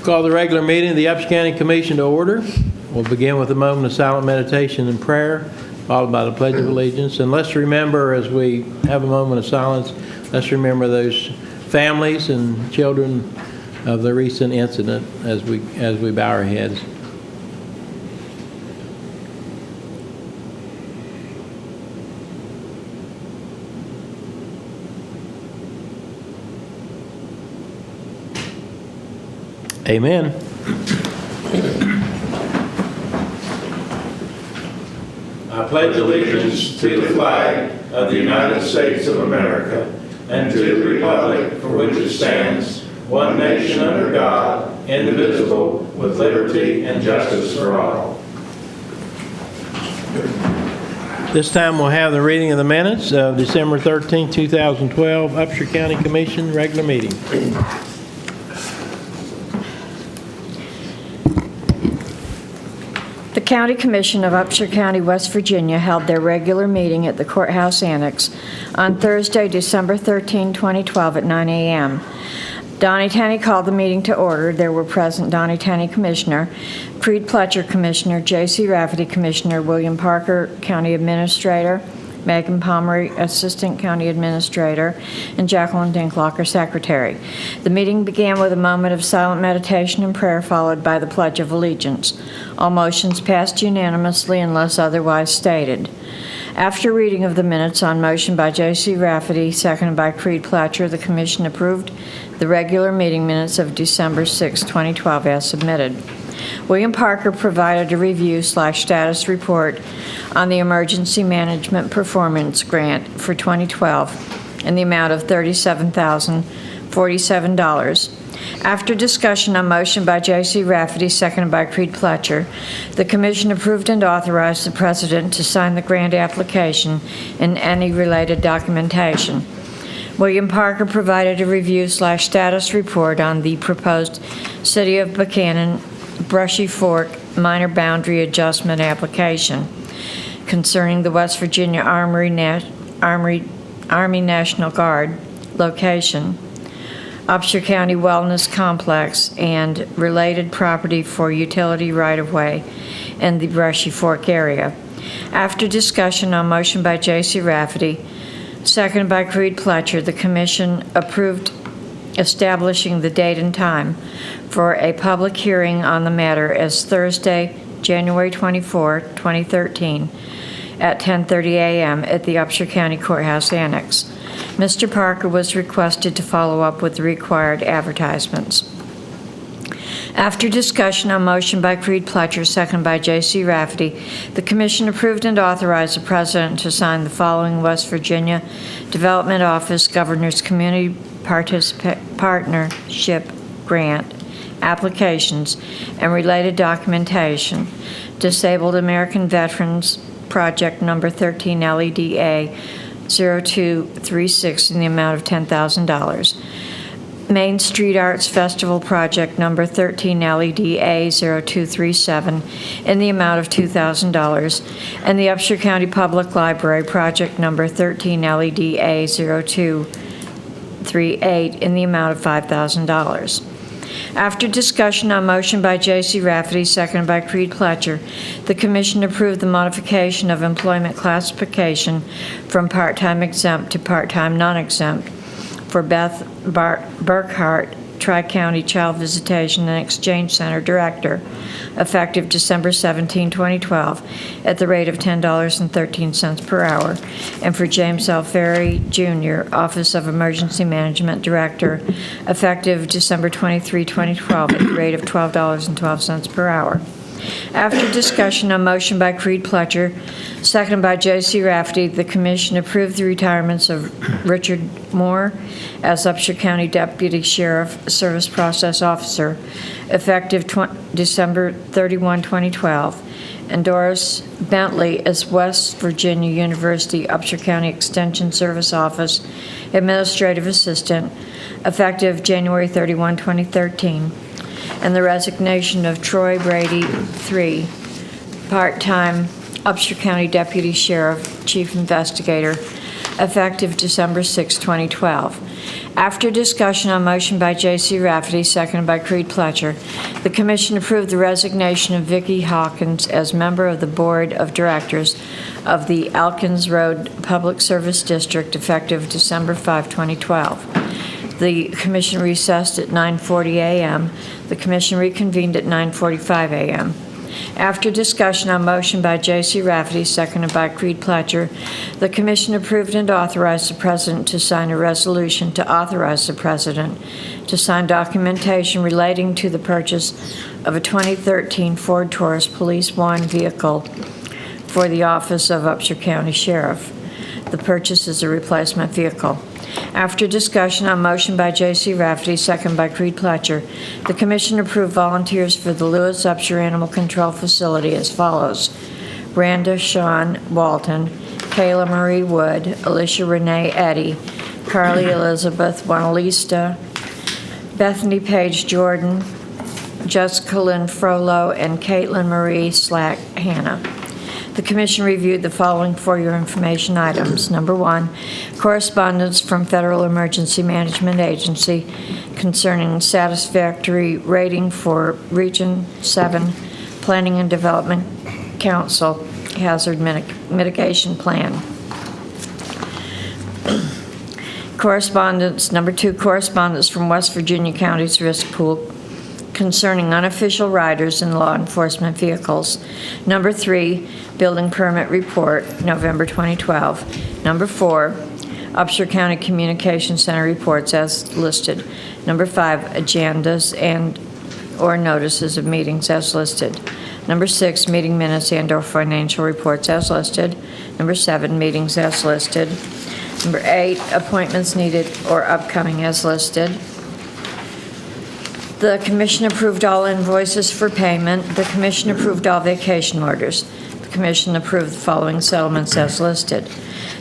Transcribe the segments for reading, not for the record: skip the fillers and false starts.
Call the regular meeting of the Upshur County Commission to order. We'll begin with a moment of silent meditation and prayer, followed by the Pledge of Allegiance. And let's remember, as we have a moment of silence, let's remember those families and children of the recent incident as we bow our heads. Amen. I pledge allegiance to the flag of the United States of America and to the republic for which it stands, one nation under God, indivisible, with liberty and justice for all. This time we'll have the reading of the minutes of December 13, 2012, Upshur County Commission regular meeting. The County Commission of Upshur County, West Virginia held their regular meeting at the Courthouse Annex on Thursday, December 13, 2012 at 9 a.m. Donnie Tenney called the meeting to order. There were present Donnie Tenney, Commissioner, Creed Pletcher, Commissioner, J.C. Rafferty, Commissioner, William Parker, County Administrator, Megan Pomeroy, Assistant County Administrator, and Jacqueline Dinklocker, Secretary. The meeting began with a moment of silent meditation and prayer, followed by the Pledge of Allegiance. All motions passed unanimously unless otherwise stated. After reading of the minutes on motion by J.C. Rafferty, seconded by Creed Pletcher, the Commission approved the regular meeting minutes of December 6, 2012 as submitted. William Parker provided a review/status report on the Emergency Management Performance Grant for 2012 in the amount of $37,047. After discussion on motion by J.C. Rafferty, seconded by Creed Pletcher, the Commission approved and authorized the President to sign the grant application and any related documentation. William Parker provided a review/status report on the proposed City of Buchanan Brushy Fork minor boundary adjustment application concerning the West Virginia Army National Guard location, Upshur County Wellness Complex, and related property for utility right-of-way in the Brushy Fork area. After discussion on motion by J.C. Rafferty, seconded by Creed Pletcher, the Commission approved establishing the date and time for a public hearing on the matter as Thursday, January 24, 2013, at 10:30 a.m. at the Upshur County Courthouse Annex. Mr. Parker was requested to follow up with the required advertisements. After discussion on motion by Creed Pletcher, seconded by J.C. Rafferty, the Commission approved and authorized the President to sign the following West Virginia Development Office Governor's Community Partnership Grant applications and related documentation: Disabled American Veterans Project number 13 LEDA 0236 in the amount of $10,000. Main Street Arts Festival Project number 13 LEDA 0237 in the amount of $2,000, and the Upshur County Public Library Project number 13 LEDA 0238 in the amount of $5,000. After discussion on motion by J.C. Rafferty, seconded by Creed Pletcher, the Commission approved the modification of employment classification from part-time exempt to part-time non-exempt for Beth Burkhart, Tri-County Child Visitation and Exchange Center Director, effective December 17, 2012, at the rate of $10.13 per hour, and for James L. Ferry, Jr., Office of Emergency Management Director, effective December 23, 2012, at the rate of $12.12 per hour. After discussion on motion by Creed Pletcher, seconded by J.C. Rafferty, the Commission approved the retirements of Richard Moore as Upshur County Deputy Sheriff Service Process Officer, effective December 31, 2012, and Doris Bentley as West Virginia University Upshur County Extension Service Office Administrative Assistant, effective January 31, 2013. And the resignation of Troy Brady III, part-time Upshur County Deputy Sheriff, Chief Investigator, effective December 6, 2012. After discussion on motion by J.C. Rafferty, seconded by Creed Pletcher, the Commission approved the resignation of Vicki Hawkins as member of the Board of Directors of the Elkins Road Public Service District effective December 5, 2012. The Commission recessed at 9:40 a.m. The Commission reconvened at 9:45 a.m. After discussion on motion by J.C. Rafferty, seconded by Creed Pletcher, the Commission approved and authorized the President to sign a resolution to authorize the President to sign documentation relating to the purchase of a 2013 Ford Taurus Police One vehicle for the office of Upshur County Sheriff. The purchase is a replacement vehicle. After discussion on motion by J.C. Rafferty, second by Creed Pletcher, the Commission approved volunteers for the Lewis Upshur Animal Control Facility as follows: Randa Shawn Walton, Kayla Marie Wood, Alicia Renee Eddy, Carly Elizabeth Juanalista, Bethany Page Jordan, Jessica Lynn Frollo, and Caitlin Marie Slack Hannah. The Commission reviewed the following for your information items. Number 1, correspondence from Federal Emergency Management Agency concerning satisfactory rating for Region 7 Planning and Development Council Hazard Mitigation Plan. Correspondence, number 2, correspondence from West Virginia County's Risk Pool concerning unofficial riders in law enforcement vehicles. Number 3, building permit report, November 2012. Number 4, Upshur County Communication Center reports as listed. Number 5, agendas and or notices of meetings as listed. Number 6, meeting minutes and or financial reports as listed. Number 7, meetings as listed. Number 8, appointments needed or upcoming as listed. The Commission approved all invoices for payment. The Commission approved all vacation orders. The Commission approved the following settlements as listed.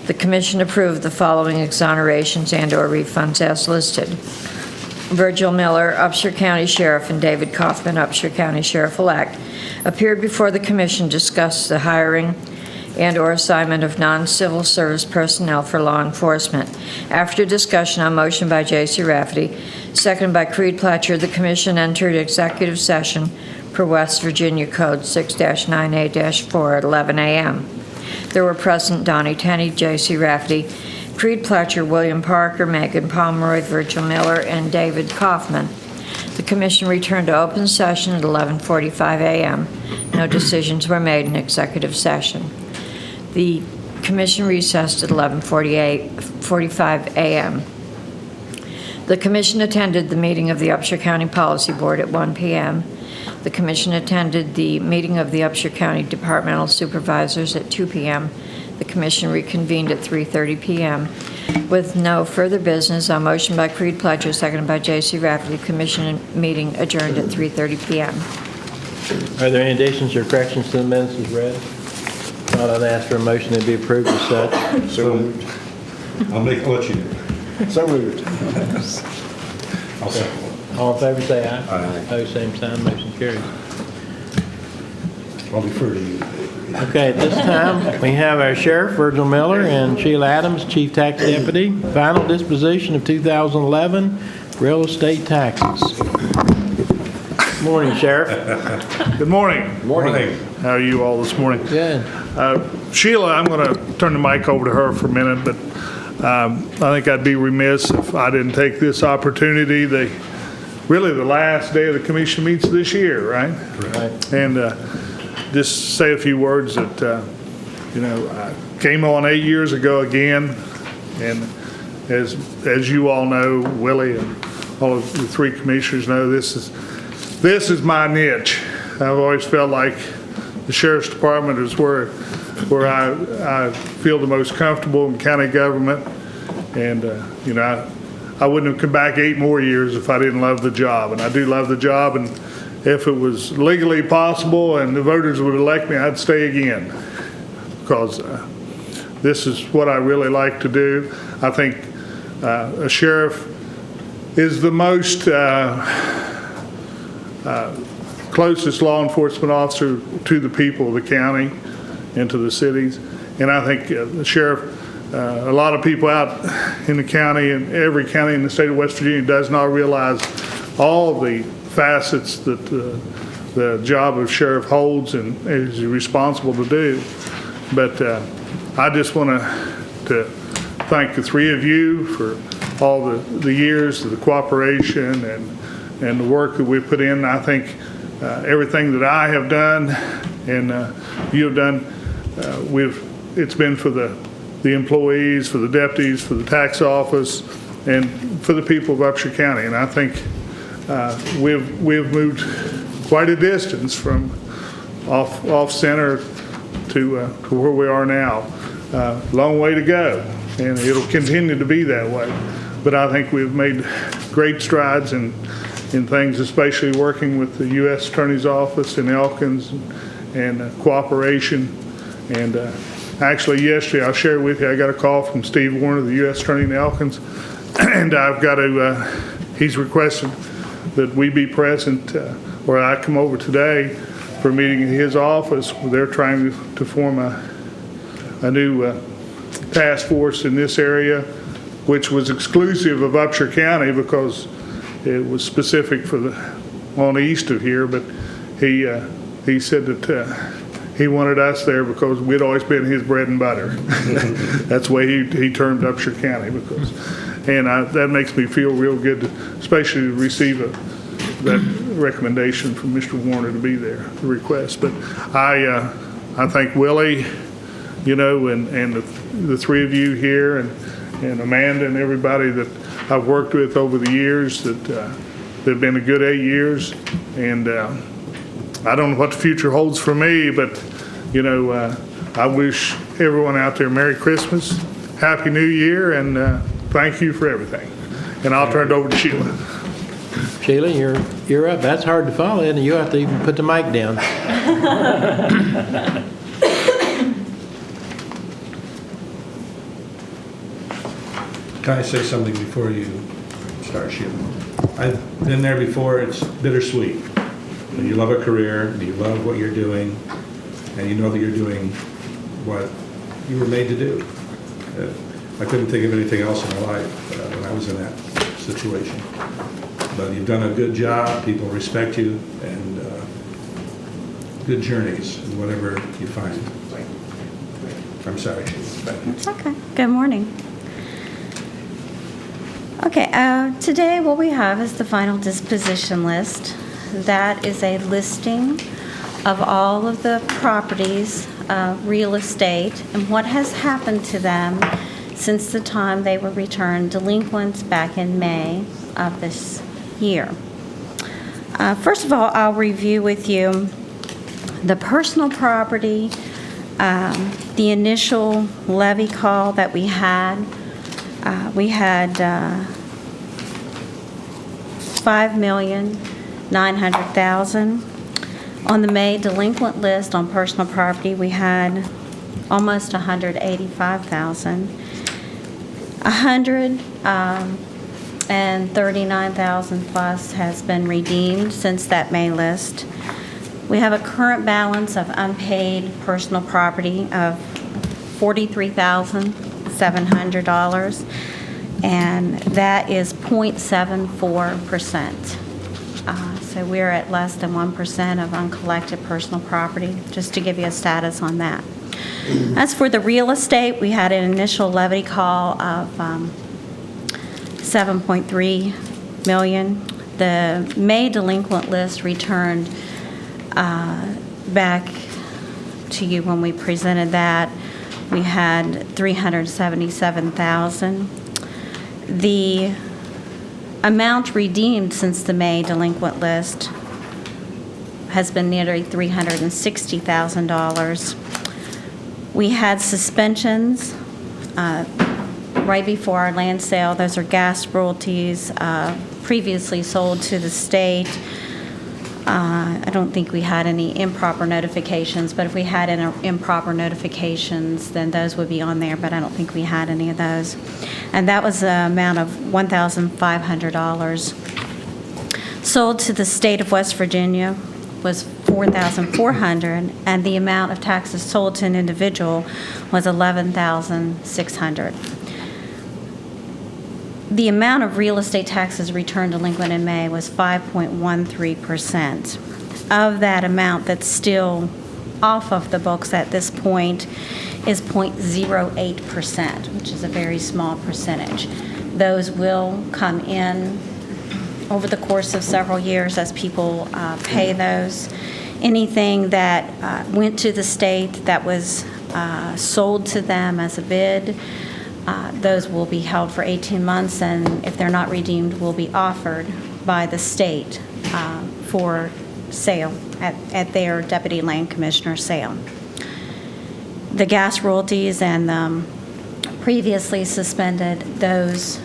The Commission approved the following exonerations and or refunds as listed. Virgil Miller, Upshur County Sheriff, and David Kaufman, Upshur County Sheriff-elect, appeared before the Commission to discuss the hiring and or assignment of non-civil service personnel for law enforcement. After discussion on motion by J.C. Rafferty, seconded by Creed Pletcher, the Commission entered executive session per West Virginia Code 6-9A-4 at 11 a.m. There were present Donnie Tenney, J.C. Rafferty, Creed Pletcher, William Parker, Megan Pomeroy, Virgil Miller, and David Kaufman. The Commission returned to open session at 11:45 a.m. No decisions were made in executive session. The Commission recessed at 11:45 a.m. The Commission attended the meeting of the Upshur County Policy Board at 1 p.m. The Commission attended the meeting of the Upshur County Departmental Supervisors at 2 p.m. The Commission reconvened at 3:30 p.m. With no further business, on motion by Creed Pletcher, seconded by J.C. Rafferty, the Commission meeting adjourned at 3:30 p.m. Are there any additions or corrections to the minutes as read? Not, I'd ask for a motion to be approved as such. So moved. I'll make what you do. So moved. I'll second. All in favor, say aye. Aye. Opposed, same sign, motion carries. I'll defer to you. Okay, at this time, we have our Sheriff, Virgil Miller, and Sheila Adams, Chief Tax Deputy. Final disposition of 2011 real estate taxes. Morning, Sheriff. Good morning. Morning. How are you all this morning? Good. Sheila, I'm going to turn the mic over to her for a minute, but I think I'd be remiss if I didn't take this opportunity. Really the last day of the commission meets this year, right? Right. And just say a few words that, I came on 8 years ago again, and as you all know, Willie and all of the three commissioners know, this is my niche. I've always felt like the Sheriff's Department is where I feel the most comfortable in county government, and I wouldn't have come back 8 more years if I didn't love the job, and I do love the job, and if it was legally possible and the voters would elect me, I'd stay again, because this is what I really like to do. I think a sheriff is the most closest law enforcement officer to the people of the county and to the cities. And I think the sheriff, a lot of people out in the county, and every county in the state of West Virginia does not realize all the facets that the job of sheriff holds and is responsible to do. But I just want to thank the three of you for all the years of the cooperation and the work that we put in. I think everything that I have done and you have done, it's been for the employees, for the deputies, for the tax office, and for the people of Upshur County. And I think we've moved quite a distance from off center to where we are now. Long way to go, and it'll continue to be that way. But I think we've made great strides in things, especially working with the U.S. Attorney's Office in Elkins and cooperation. And actually yesterday, I'll share with you, I got a call from Steve Warner, the U.S. Attorney in Elkins, and I've got he's requested that we be present, or I come over today for a meeting in his office where they're trying to form a new task force in this area, which was exclusive of Upshur County because it was specific for on east of here. But he said that he wanted us there because we'd always been his bread and butter. That's the way he termed Upshur County, and that makes me feel real good, especially to receive that recommendation from Mr. Warner to be there, the request. But I thank Willie, and the three of you here, and Amanda and everybody that I've worked with over the years. That they've been a good 8 years, and I don't know what the future holds for me, but I wish everyone out there Merry Christmas, Happy New Year, and thank you for everything. And I'll turn it over to Sheila. Sheila, you're up. That's hard to follow, and you have to even put the mic down. Can I say something before you start, Sheila? I've been there before. It's bittersweet. When you love a career, and you love what you're doing, and you know that you're doing what you were made to do. I couldn't think of anything else in my life when I was in that situation. But you've done a good job. People respect you, and good journeys in whatever you find. I'm sorry, Sheila. Thank you. It's okay. Good morning. Okay, today what we have is the final disposition list. That is a listing of all of the properties, real estate, and what has happened to them since the time they were returned delinquents back in May of this year. First of all, I'll review with you the personal property, the initial levy call that we had. We had $5,900,000. On the May delinquent list on personal property, we had almost $185,000. $139,000 plus has been redeemed since that May list. We have a current balance of unpaid personal property of $43,700, and that is 0.74%. So we're at less than 1% of uncollected personal property, just to give you a status on that. As for the real estate, we had an initial levy call of $7.3 million. The May delinquent list returned back to you when we presented that. We had $377,000. The amount redeemed since the May delinquent list has been nearly $360,000. We had suspensions right before our land sale. Those are gas royalties previously sold to the state. I don't think we had any improper notifications, but if we had any improper notifications, then those would be on there, but I don't think we had any of those. And that was an amount of $1,500. Sold to the state of West Virginia was $4,400, and the amount of taxes sold to an individual was $11,600. The amount of real estate taxes returned delinquent in May was 5.13%. Of that amount that's still off of the books at this point is 0.08%, which is a very small percentage. Those will come in over the course of several years as people pay those. Anything that went to the state that was sold to them as a bid, those will be held for 18 months, and if they're not redeemed, will be offered by the state for sale at their deputy land commissioner sale. The gas royalties and previously suspended, those,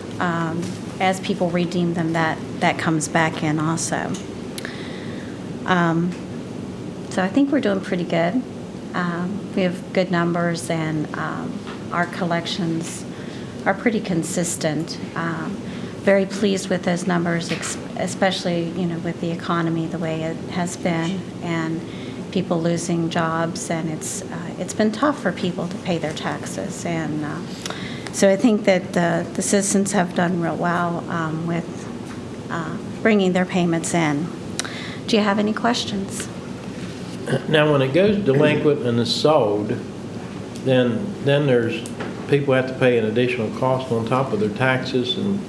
as people redeem them, that comes back in also. So I think we're doing pretty good. We have good numbers, and our collections are pretty consistent. Very pleased with those numbers, especially, with the economy the way it has been, and people losing jobs, and it's been tough for people to pay their taxes. And so I think that the citizens have done real well with bringing their payments in. Do you have any questions? Now, when it goes delinquent and is sold, then there's, people have to pay an additional cost on top of their taxes, and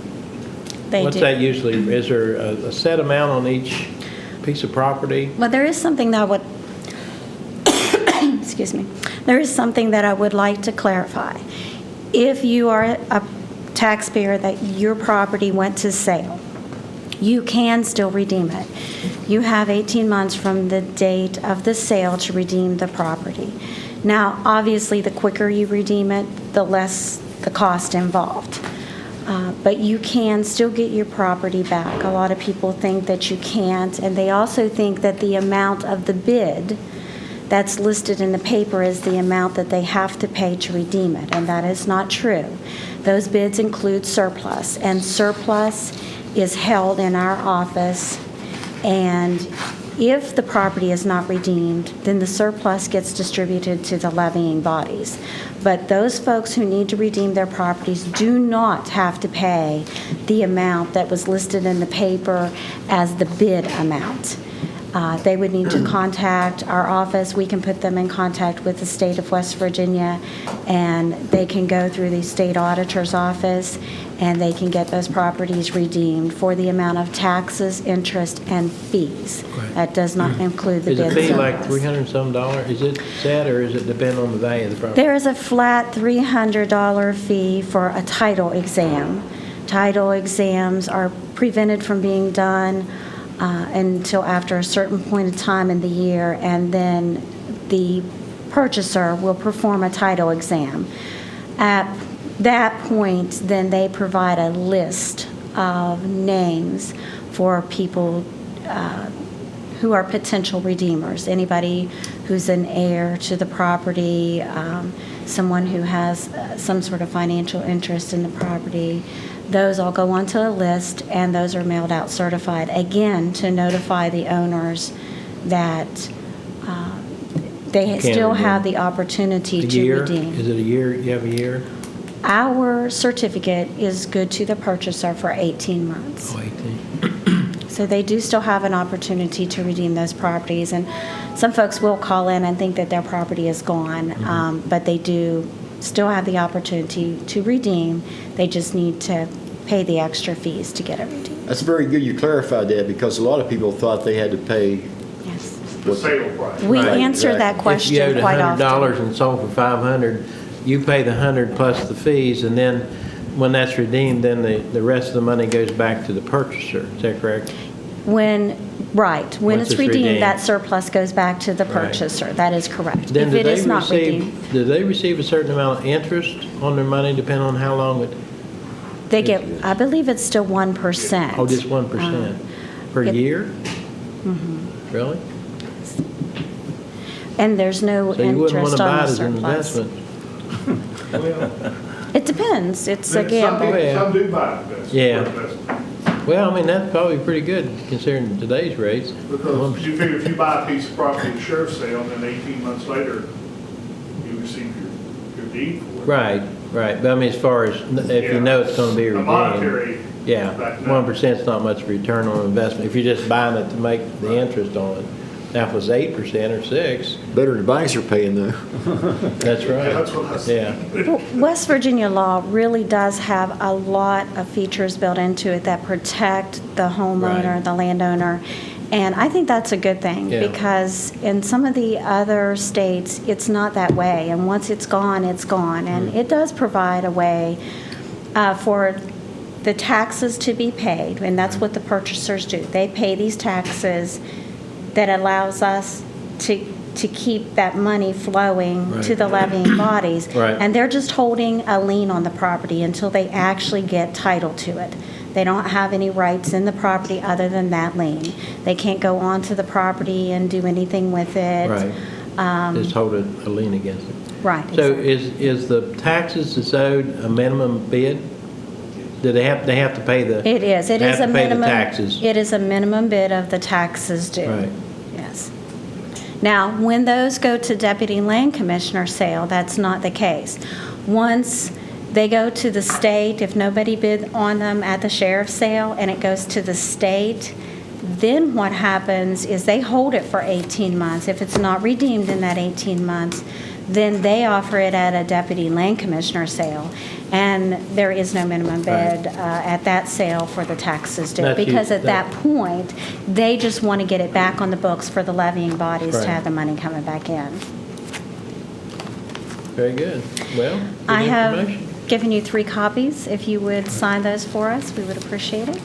what's that usually? Is there a set amount on each piece of property? Well, there is something that I would, excuse me, there is something that I would like to clarify. If you are a taxpayer that your property went to sale, you can still redeem it. You have 18 months from the date of the sale to redeem the property. Now, obviously, the quicker you redeem it, the less the cost involved. But you can still get your property back. A lot of people think that you can't, and they also think that the amount of the bid that's listed in the paper is the amount that they have to pay to redeem it, and that is not true. Those bids include surplus, and surplus is held in our office, and if the property is not redeemed, then the surplus gets distributed to the levying bodies. But those folks who need to redeem their properties do not have to pay the amount that was listed in the paper as the bid amount. They would need to contact our office. We can put them in contact with the state of West Virginia, and they can go through the state auditor's office, and they can get those properties redeemed for the amount of taxes, interest, and fees. That does not include the bid. Is the fee like surplus. $300 and some? Is it set, or is it depend on the value of the property? There is a flat $300 fee for a title exam. Title exams are prevented from being done until after a certain point of time in the year, and then the purchaser will perform a title exam. At that point, then they provide a list of names for people who are potential redeemers. Anybody who's an heir to the property, someone who has some sort of financial interest in the property. Those all go onto a list, and those are mailed out certified, again, to notify the owners that they still have the opportunity to redeem. Is it a year? You have a year? Our certificate is good to the purchaser for 18 months. Oh, 18. So they do still have an opportunity to redeem those properties. And some folks will call in and think that their property is gone, but they do still have the opportunity to redeem. They just need to pay the extra fees to get it redeemed. That's very good you clarified that, because a lot of people thought they had to pay. Yes. The sale price. We Right, answer that exactly. If you question owed quite $100 often. and sold for $500, you pay the $100 plus the fees, and then when that's redeemed, then the rest of the money goes back to the purchaser. Is that correct? When Once it's it's redeemed, redeemed. that surplus goes back to the Right. purchaser. That is correct. Then If do it they is not redeemed, do they receive a certain amount of interest on their money, depending on how long it? they get, I believe it's still 1%. Oh, just 1% per it- year? Really? And there's no So you wouldn't want interest to buy on it the as an surplus. investment? It depends. It's, Some again, people, yeah. some do buy investment. Yeah. for investment. Well, I mean, that's probably pretty good considering today's rates. Because you figure if you buy a piece of property at a sheriff's sale, and then 18 months later, you receive your deed for it. Right, Right, but I mean, as far as if you know it's going to be A redeemed. monetary. Yeah, But no. 1%'s not much return on investment. If you're just buying it to make the interest on it. Now, if it was 8% or 6%, Better than banks are paying though. that's right. Yeah, that's what I said. Yeah, Well, West Virginia law really does have a lot of features built into it that protect the homeowner, Right. the landowner, and I think that's a good thing, Yeah. because in some of the other states, it's not that way, and once it's gone, and Mm-hmm. it does provide a way for the taxes to be paid, and that's what the purchasers do. They pay these taxes that allows us to keep that money flowing to Right. the levying bodies. Right. And they're just holding a lien on the property until they actually get title to it. They don't have any rights in the property other than that lien. They can't go onto the property and do anything with it. right. Just hold a lien against it. Right. So exactly. is the taxes that's owed a minimum bid? Do they have to pay the? It is. It they is have a to pay the minimum. taxes? It is a minimum bid of the taxes due. Right. Yes. Now, when those go to deputy land commissioner sale, that's not the case. Once they go to the state, if nobody bid on them at the sheriff's sale and it goes to the state, then what happens is they hold it for 18 months. If it's not redeemed in that 18 months, then they offer it at a deputy land commissioner sale. And there is no minimum bid at that sale for the taxes due. That's Because you- at that point, they just want to get it back on the books for the levying bodies Right. to have the money coming back in. Very good. Well, good I have information. given you 3 copies. If you would sign those for us, we would appreciate it.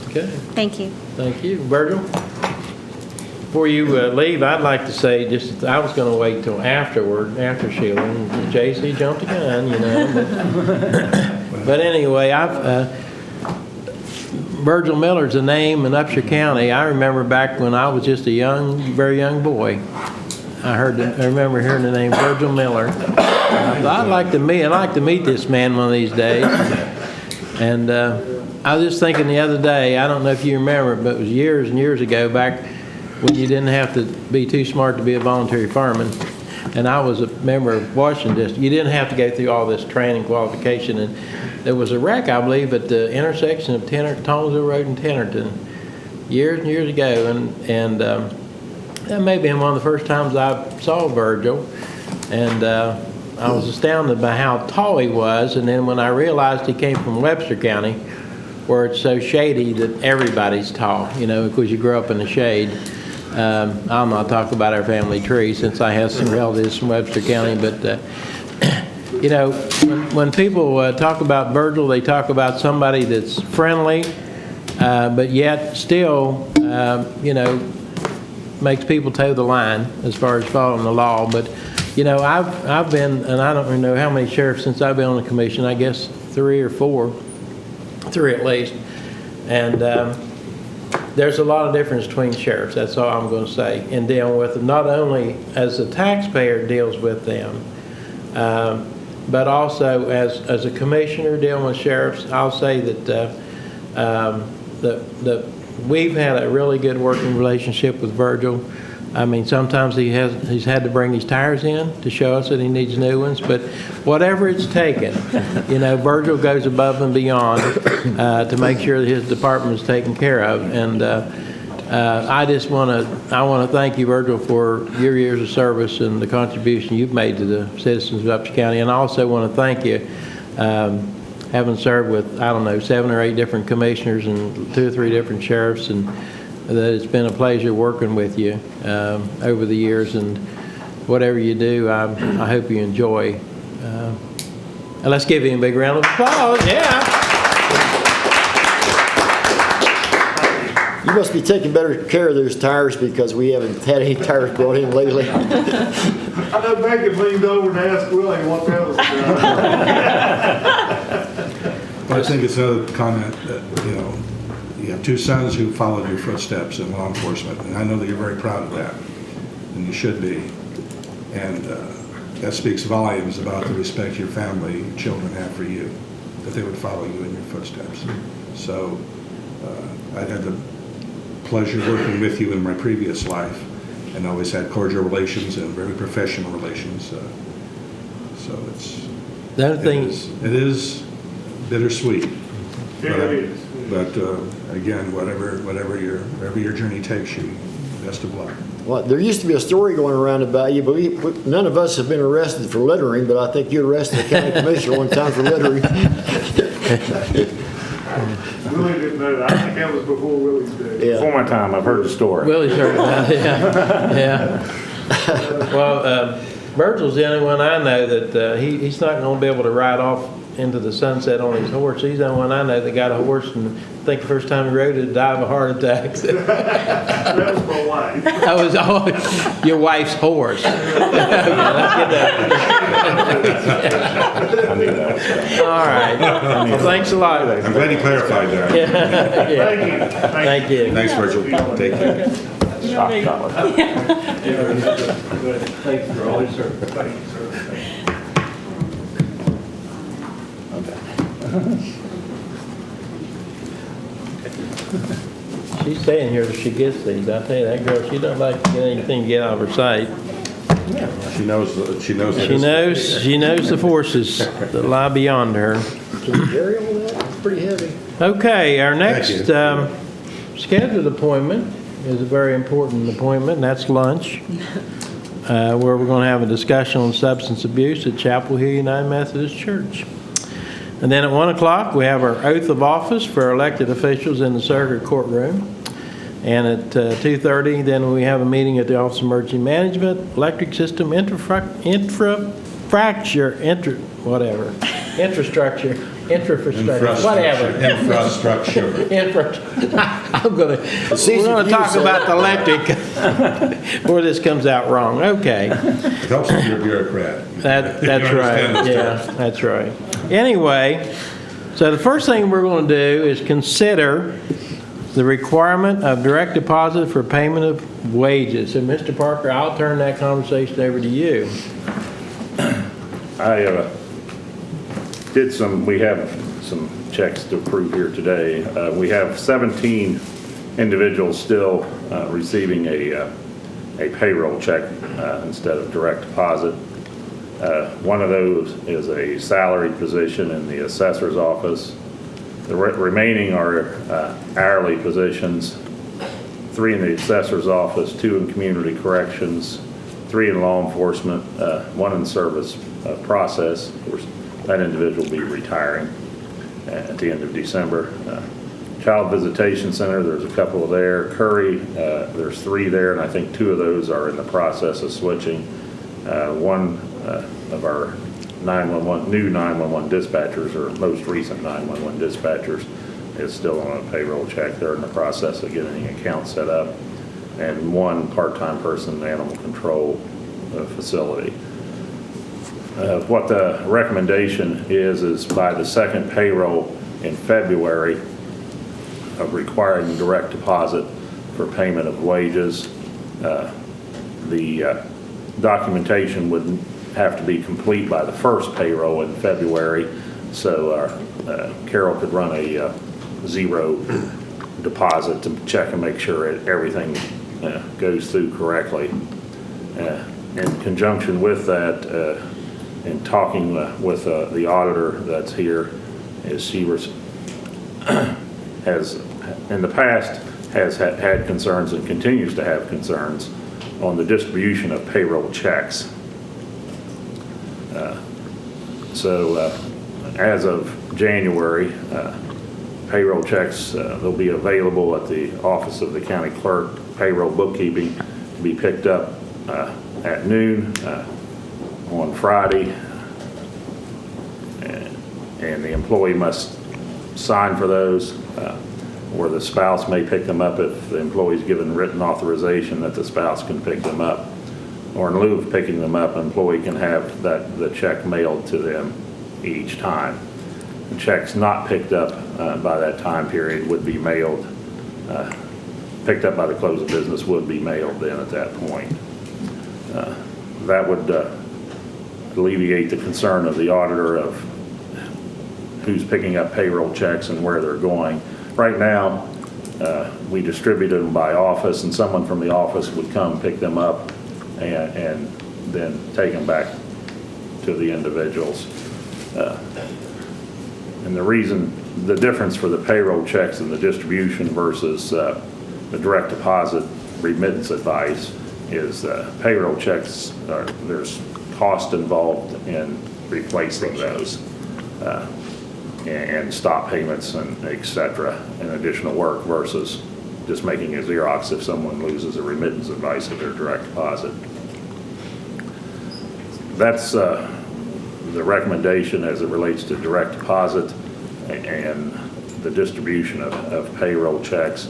Okay, Thank you. thank you. Virgil? Before you leave, I'd like to say, just, I was going to wait till afterward, after Sheila, and J.C. jumped the gun, you know. But anyway, Virgil Miller's a name in Upshur County. I remember back when I was just a very young boy. I remember hearing the name Virgil Miller. I thought, I'd like to meet this man one of these days. And I was just thinking the other day, I don't know if you remember, but it was years and years ago, back when you didn't have to be too smart to be a voluntary fireman. And I was a member of Washington District. You didn't have to go through all this training qualification. And there was a wreck, I believe, at the intersection of Townsville Road and Tennerton years and years ago. And that may have been one of the first times I saw Virgil. And I was astounded by how tall he was. And then when I realized he came from Webster County, where it's so shady that everybody's tall, you know, because you grow up in the shade. I'll not talk about our family tree since I have some relatives from Webster County, but, you know, when people talk about Virgil, they talk about somebody that's friendly, but yet still, you know, makes people toe the line as far as following the law. But, you know, I've been, and I don't even know how many sheriffs since I've been on the commission, I guess 3 or 4, 3 at least. And there's a lot of difference between sheriffs, that's all I'm going to say, in dealing with them, not only as the taxpayer deals with them, but also as a commissioner dealing with sheriffs. I'll say that we've had a really good working relationship with Virgil. I mean, sometimes he's had to bring his tires in to show us that he needs new ones, but whatever it's taken, you know, Virgil goes above and beyond to make sure that his department is taken care of. And I want to thank you, Virgil, for your years of service and the contribution you've made to the citizens of Upshur County. And I also want to thank you, having served with, I don't know, 7 or 8 different commissioners and 2 or 3 different sheriffs, and that it's been a pleasure working with you over the years, and whatever you do, I hope you enjoy. And let's give him a big round of applause. Yeah. You must be taking better care of those tires because we haven't had any tires brought in lately. I know Megan leaned over and asked Willie what that was about. I think it's another comment that, you know, you have 2 sons who followed your footsteps in law enforcement, and I know that you're very proud of that, and you should be. And that speaks volumes about the respect your family, your children have for you, that they would follow you in your footsteps. So I've had the pleasure working with you in my previous life, and always had cordial relations and very professional relations. So The only thing, It is bittersweet. Yeah, it is. But again, whatever your journey takes you, best of luck. Well, there used to be a story going around about you, but none of us have been arrested for littering, but I think you arrested the county commissioner one time for littering. Willie didn't know that. I think that was before Willie's day. Yeah. Before my time, I've heard the story. Willie's heard about it, yeah. Well, Virgil's the only one I know that, he's not gonna be able to ride off into the sunset on his horse. He's the only one I know that got a horse and I think the first time he rode it, died of a heart attack. That was my wife. That was all your wife's horse. Okay, let's get that. I knew that was coming. All right. Well, thanks a lot. I'm glad you clarified that. Yeah. Thank you. Thanks, Virgil. Take care. Shock collar. Thanks for all your service. Thank you, sir. She's staying here till she gets these. I tell you, that girl, she don't like to get anything to get out of her sight. She knows. She knows the forces that lie beyond her. Can you carry all that? It's pretty heavy. Okay, our next Thank scheduled appointment is a very important appointment, and that's lunch, where we're going to have a discussion on substance abuse at Chapel Hill United Methodist Church. And then at 1 o'clock, we have our oath of office for elected officials in the circuit courtroom. And at 2:30, then we have a meeting at the Office of Emergency Management, Electric System, infrastructure, whatever, we're gonna talk about the electric before this comes out wrong. Okay. It helps if you're a bureaucrat. That's You understand right. those Yeah, terms. that's right. Anyway, so the first thing we're going to do is consider the requirement of direct deposit for payment of wages. And Mr. Parker, I'll turn that conversation over to you. I we have some checks to approve here today. We have 17 individuals still receiving a payroll check instead of direct deposit. One of those is a salary position in the assessor's office. The remaining are hourly positions, 3 in the assessor's office, 2 in community corrections, 3 in law enforcement, 1 in service process. Of course, that individual will be retiring at the end of December. Child Visitation Center, there's a couple there. Curry, there's 3 there, and I think 2 of those are in the process of switching. One of our new 911 dispatchers, or most recent 911 dispatchers, is still on a payroll check. They're in the process of getting the account set up. And 1 part-time person in the animal control facility. What the recommendation is by the second payroll in February of requiring direct deposit for payment of wages. The documentation would have to be complete by the first payroll in February, so Carol could run a zero deposit to check and make sure everything goes through correctly. In conjunction with that, in talking with the auditor that's here, is she has in the past has had concerns and continues to have concerns on the distribution of payroll checks. So as of January, payroll checks, they'll be available at the office of the county clerk, payroll bookkeeping, to be picked up at noon on Friday, and the employee must sign for those, or the spouse may pick them up if the employee's given written authorization that the spouse can pick them up. Or in lieu of picking them up, an employee can have the check mailed to them each time. The checks not picked up by that time period would be mailed, picked up by the close of business would be mailed then at that point. That would alleviate the concern of the auditor of who's picking up payroll checks and where they're going. Right now, we distributed them by office, and someone from the office would come pick them up and then take them back to the individuals. And the difference for the payroll checks and the distribution versus the direct deposit remittance advice is payroll checks, there's cost involved in replacing those and stop payments and et cetera, and additional work versus just making a Xerox if someone loses a remittance advice of their direct deposit. That's the recommendation as it relates to direct deposit and the distribution of payroll checks.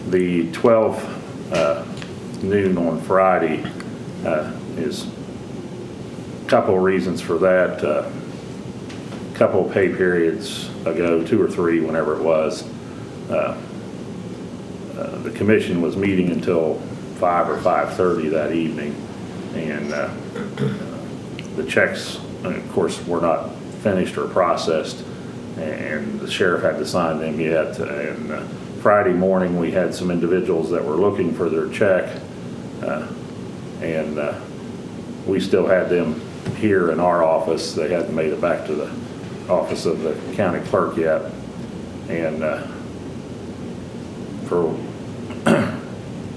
The 12 noon on Friday is a couple of reasons for that. A couple of pay periods ago, 2 or 3, whenever it was, the commission was meeting until 5 or 5:30 that evening, and the checks, of course, were not finished or processed, and the sheriff had to sign them yet. And Friday morning, we had some individuals that were looking for their check, and we still had them here in our office. They hadn't made it back to the office of the county clerk yet, and for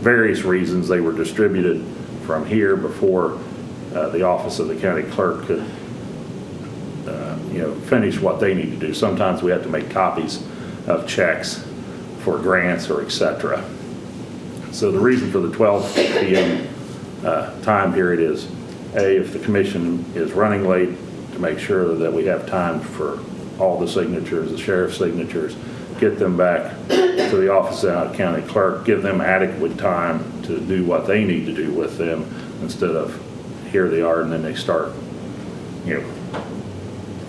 various reasons, they were distributed from here before the office of the county clerk could finish what they need to do. Sometimes we have to make copies of checks for grants or et cetera. So the reason for the 12 p.m. Time period is, A, if the commission is running late, to make sure that we have time for all the signatures, the sheriff's signatures, get them back to the office of the county clerk, give them adequate time to do what they need to do with them, instead of here they are and then they start,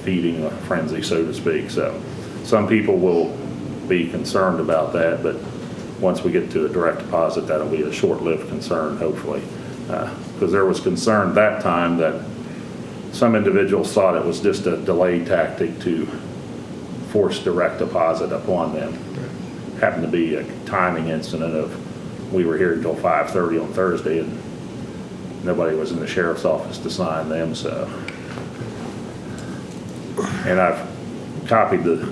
feeding a frenzy, so to speak. So some people will be concerned about that, but once we get to a direct deposit, that'll be a short-lived concern, hopefully. Because there was concern that time that some individuals thought it was just a delay tactic to force direct deposit upon them. Happened to be a timing incident of, we were here until 5:30 on Thursday and nobody was in the sheriff's office to sign them, so. And I've copied the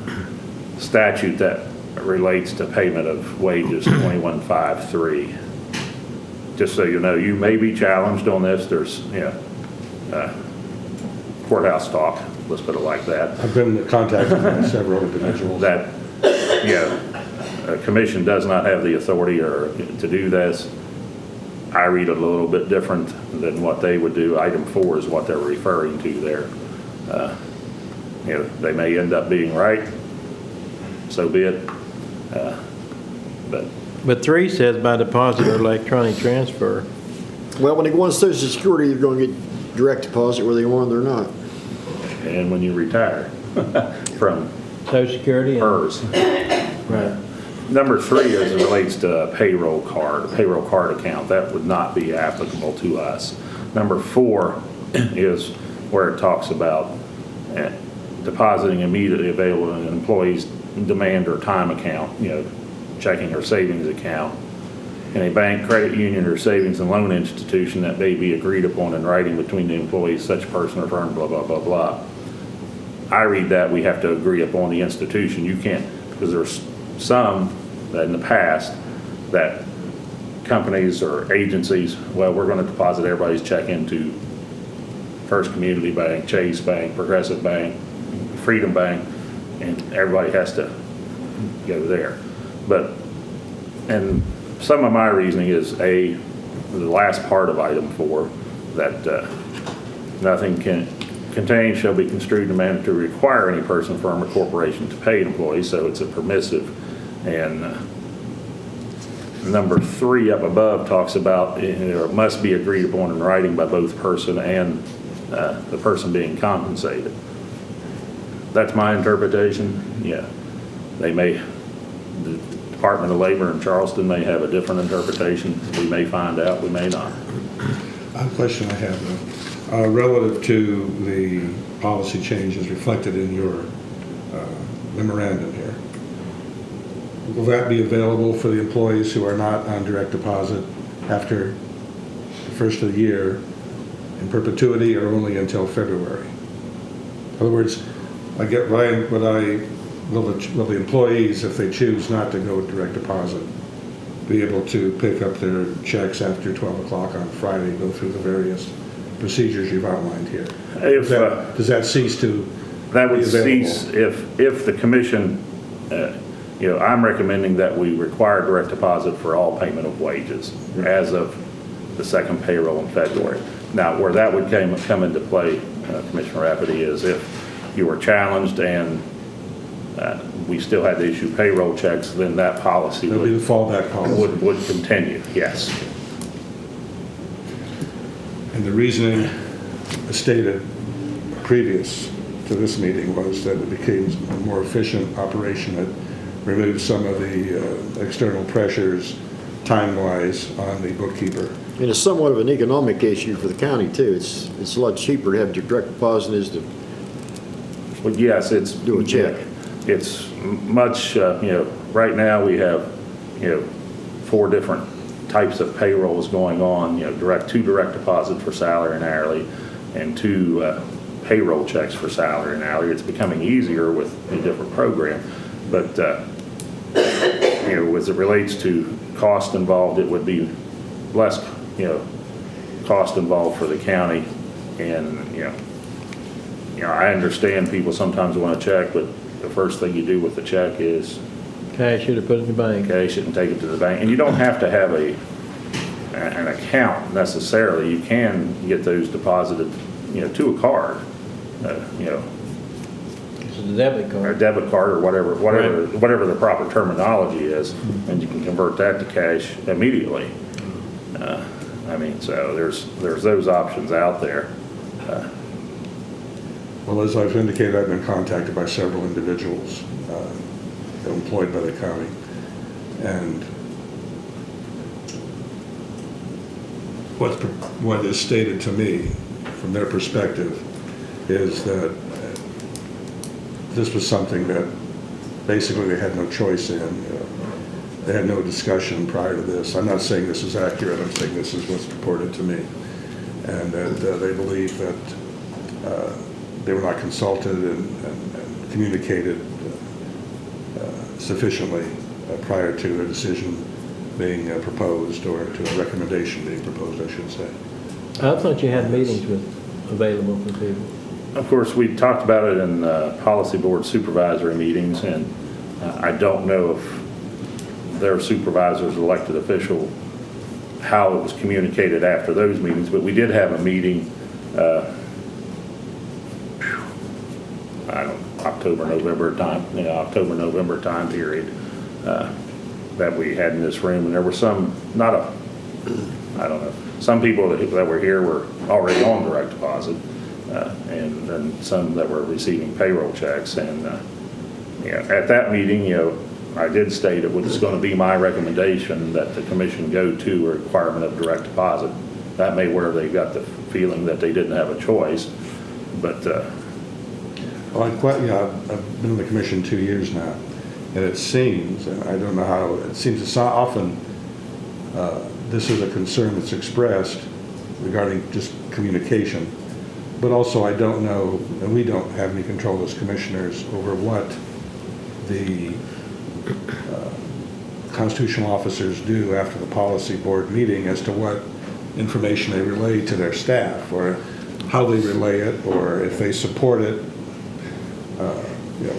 statute that relates to payment of wages, 2153. Just so you know, you may be challenged on this. There's, courthouse talk, let's put it like that. I've been contacted by several individuals. That, a commission does not have the authority or to do this. I read it a little bit different than what they would do. Item 4 is what they're referring to there. They may end up being right, so be it. But 3 says by deposit or electronic transfer. Well, when they go on Social Security, you're going to get direct deposit whether you want it or not. And when you retire from Social Security? PERS. Right. Number 3 as it relates to a payroll card account. That would not be applicable to us. Number 4 is where it talks about depositing immediately available in an employee's demand or time account, checking or savings account in a bank, credit union, or savings and loan institution that may be agreed upon in writing between the employees, such person or firm, blah, blah, blah, blah. I read that we have to agree upon the institution. You can't, because there's some that in the past that companies or agencies, well, we're going to deposit everybody's check into First Community Bank, Chase Bank, Progressive Bank, Freedom Bank, and everybody has to go there. And some of my reasoning is the last part of item 4, that nothing contained shall be construed in a manner to require any person, firm, or corporation to pay employees, so it's a permissive. And number 3 up above talks about it must be agreed upon in writing by both person and the person being compensated. That's my interpretation. Yeah, the Department of Labor in Charleston may have a different interpretation. We may find out, we may not. A question I have, relative to the policy changes reflected in your memorandum here. Will that be available for the employees who are not on direct deposit after the first of the year in perpetuity, or only until February? In other words, I get, will the employees, if they choose not to go with direct deposit, be able to pick up their checks after 12 o'clock on Friday, go through the various procedures you've outlined here? Does that cease to That would be available? cease if the commission, I'm recommending that we require direct deposit for all payment of wages as of the second payroll in February. Now, where that would come into play, Commissioner Rafferty, is if you were challenged and we still had to issue payroll checks, then that policy That'll be the fallback policy. would continue, yes. And the reasoning stated previous to this meeting was that it became a more efficient operation that removed some of the external pressures time-wise on the bookkeeper. And it's somewhat of an economic issue for the county, too. It's a lot cheaper to have direct deposit as to Well, yes, it's. do a check. It's much, right now we have, 4 different types of payrolls going on, 2 direct deposit for salary and hourly, and 2 payroll checks for salary and hourly. It's becoming easier with a different program, but, as it relates to cost involved, it would be less, cost involved for the county, and, I understand people sometimes want to check, but the first thing you do with the check is Cash it or put it in the bank. cash it and take it to the bank. And you don't have to have an account necessarily. You can get those deposited, to a card, It's a debit or a card. debit card or whatever Right. the proper terminology is, and you can convert that to cash immediately. So there's those options out there. Well, as I've indicated, I've been contacted by several individuals employed by the county. And what is stated to me from their perspective is that this was something that basically they had no choice in. They had no discussion prior to this. I'm not saying this is accurate, I'm saying this is what's reported to me. And that they believe that they were not consulted and communicated sufficiently prior to a decision being proposed, or to a recommendation being proposed, I should say. I thought you had meetings available for people. Of course, we talked about it in policy board supervisory meetings, and I don't know if their supervisors, elected official, how it was communicated after those meetings, but we did have a meeting, October, November time period that we had in this room, and there were some, some people that were here were already on direct deposit, and then some that were receiving payroll checks, and at that meeting, I did state it was going to be my recommendation that the commission go to a requirement of direct deposit. That may where they got the feeling that they didn't have a choice, but Well, I've been on the commission 2 years now, and it seems, and I don't know how, it seems it's often this is a concern that's expressed regarding just communication, but also I don't know, and we don't have any control as commissioners over what the constitutional officers do after the policy board meeting as to what information they relay to their staff, or how they relay it, or if they support it,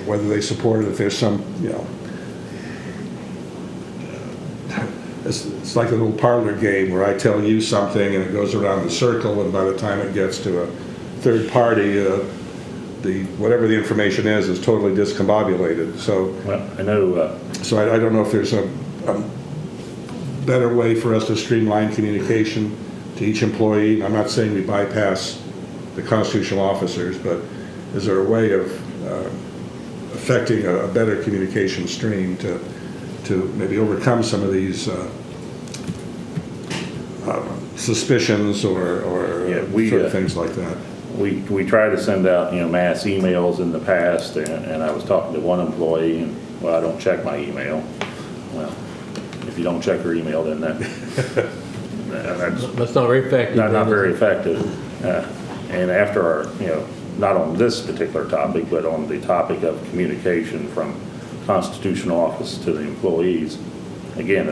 whether they support it, if there's some, it's like a little parlor game where I tell you something and it goes around the circle, and by the time it gets to a third party, whatever the information is totally discombobulated. So, well, I know. So I don't know if there's a better way for us to streamline communication to each employee. I'm not saying we bypass the constitutional officers, but is there a way of affecting a better communication stream to maybe overcome some of these suspicions or sort of things like that? We try to send out, mass emails in the past, and I was talking to one employee, and, well, I don't check my email. Well, if you don't check your email, then that's That's not very effective. not very effective. And after not on this particular topic, but on the topic of communication from constitutional office to the employees. Again,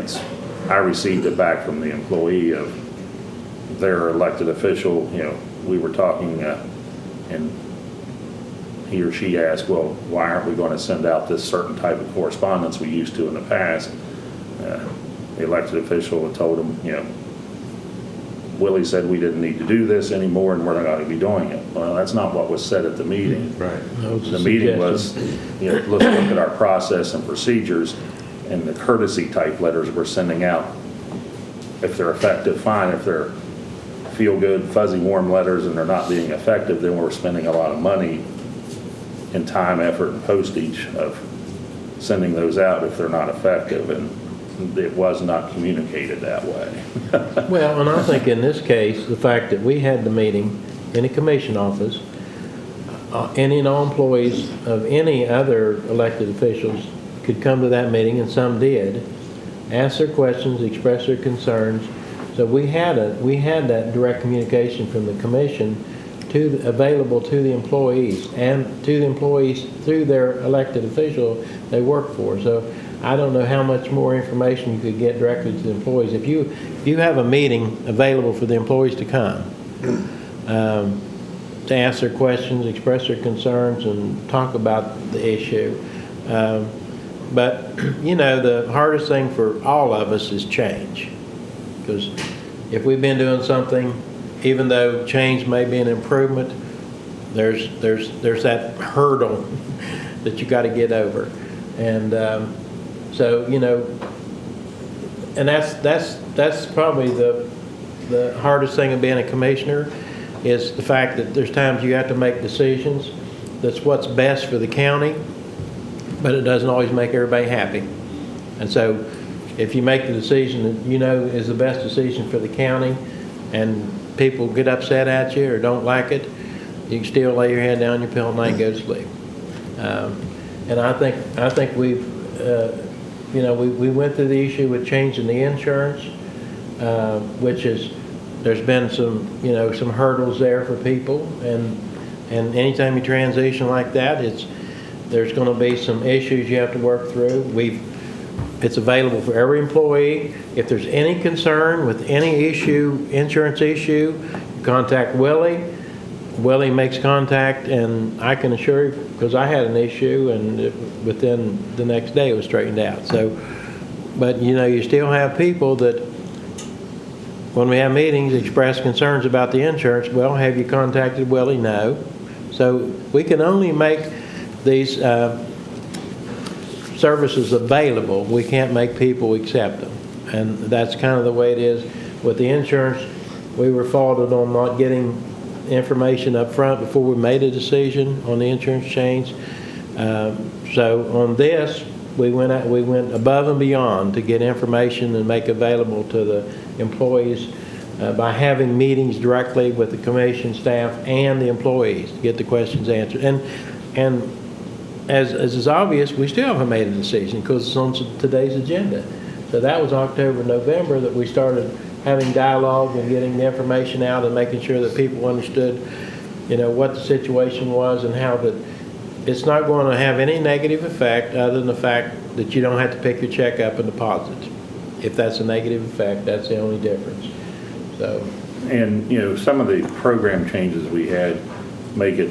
I received it back from the employee of their elected official. We were talking, and he or she asked, well, why aren't we going to send out this certain type of correspondence we used to in the past? The elected official had told him, Willie said we didn't need to do this anymore and we're not going to be doing it. Well, that's not what was said at the meeting. Right. The meeting was, let's look at our process and procedures, and the courtesy type letters we're sending out. If they're effective, fine. If they're feel good, fuzzy, warm letters and they're not being effective, then we're spending a lot of money and time, effort, and postage of sending those out if they're not effective. And it was not communicated that way. Well, and I think in this case, the fact that we had the meeting in the commission office, any and all employees of any other elected officials could come to that meeting, and some did, ask their questions, express their concerns. So we had that direct communication from the commission available to the employees and to the employees through their elected official they work for. So I don't know how much more information you could get directly to the employees. If you have a meeting available for the employees to come, to ask their questions, express their concerns, and talk about the issue. But, the hardest thing for all of us is change. Because if we've been doing something, even though change may be an improvement, there's that hurdle that you got to get over. And so, and that's probably the hardest thing of being a commissioner, is the fact that there's times you have to make decisions that's what's best for the county, but it doesn't always make everybody happy. And so if you make the decision that is the best decision for the county and people get upset at you or don't like it, you can still lay your head down, your pillow at night and go to sleep. And I think we've, we went through the issue with changing the insurance, which is, there's been some hurdles there for people, and anytime you transition like that, there's going to be some issues you have to work through. It's available for every employee. If there's any concern with any insurance issue, contact Willie. Willie makes contact, and I can assure you, because I had an issue, and within the next day it was straightened out. So, but you still have people that, when we have meetings, express concerns about the insurance. Well, have you contacted Willie? No. So we can only make these services available. We can't make people accept them. And that's kind of the way it is with the insurance. We were faulted on not getting information up front before we made a decision on the insurance change. So on this, we went above and beyond to get information and make available to the employees by having meetings directly with the commission staff and the employees to get the questions answered. And as is obvious, we still haven't made a decision because it's on today's agenda. So that was October, November that we started having dialogue and getting the information out and making sure that people understood, what the situation was and how that it's not going to have any negative effect other than the fact that you don't have to pick your check up and deposit. If that's a negative effect, that's the only difference. So, and some of the program changes we had make it